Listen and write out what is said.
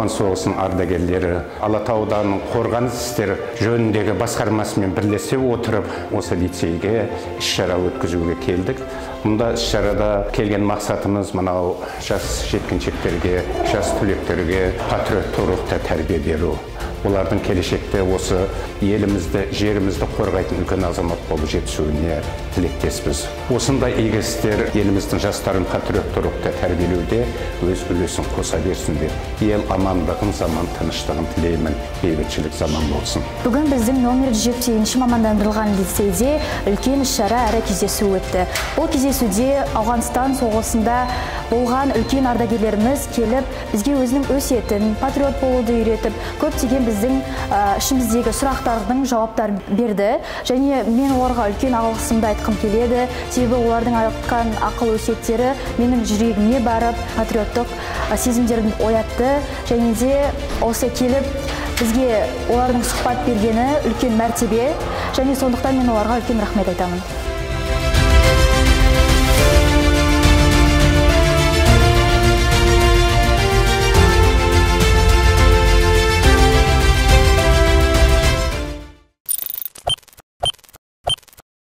Отан соғысының ардагерлері, Алатау ауданының қорғаныс істері жөніндегі басқармасымен бірлесе отырып, осы лицейге іс-шара өткізуге келдік. Мұнда іс-шарада келген мақсатымыз мынау жас жеткіншектерге, жас түлектерге патриоттық рухта тәрбие беру. Олардың келешекте осы елімізді, жерімізді қорғайтын үлкен азамат болып жетісуіне тілектеспіз. Осындай игі істер еліміздің жастарын патриоттық рухта тәрбиелеуде өз үлесін қоса берсіндер. Ел амандығын, заман тыныштығын тілеймін. Бейбітшілік заман болсын. Бүгін біздің номер 7-ші мамандандырылған лицейде үлкен іс-шара әрі кездесу өтті. Бұл кездесуде Ауғанстан соғысында болған үлкен ардагерлеріміз келіп, бізге өзінің өсиетін, патриот болуды үйретіп, көптеген біздің ішіміздегі сұрақтардың жауаптарын берді. Және мен оларға үлкен алғысымды айтқым келеді. Себебі олардың айтқан ақыл өсиеттері менің жүрегіме барып, патриоттық сезімдерін оятты. Және де осы келіп бізге олардың сұхбат бергені үлкен мәртебе. Және сондықтан мен оларға үлкен рахмет айтамын.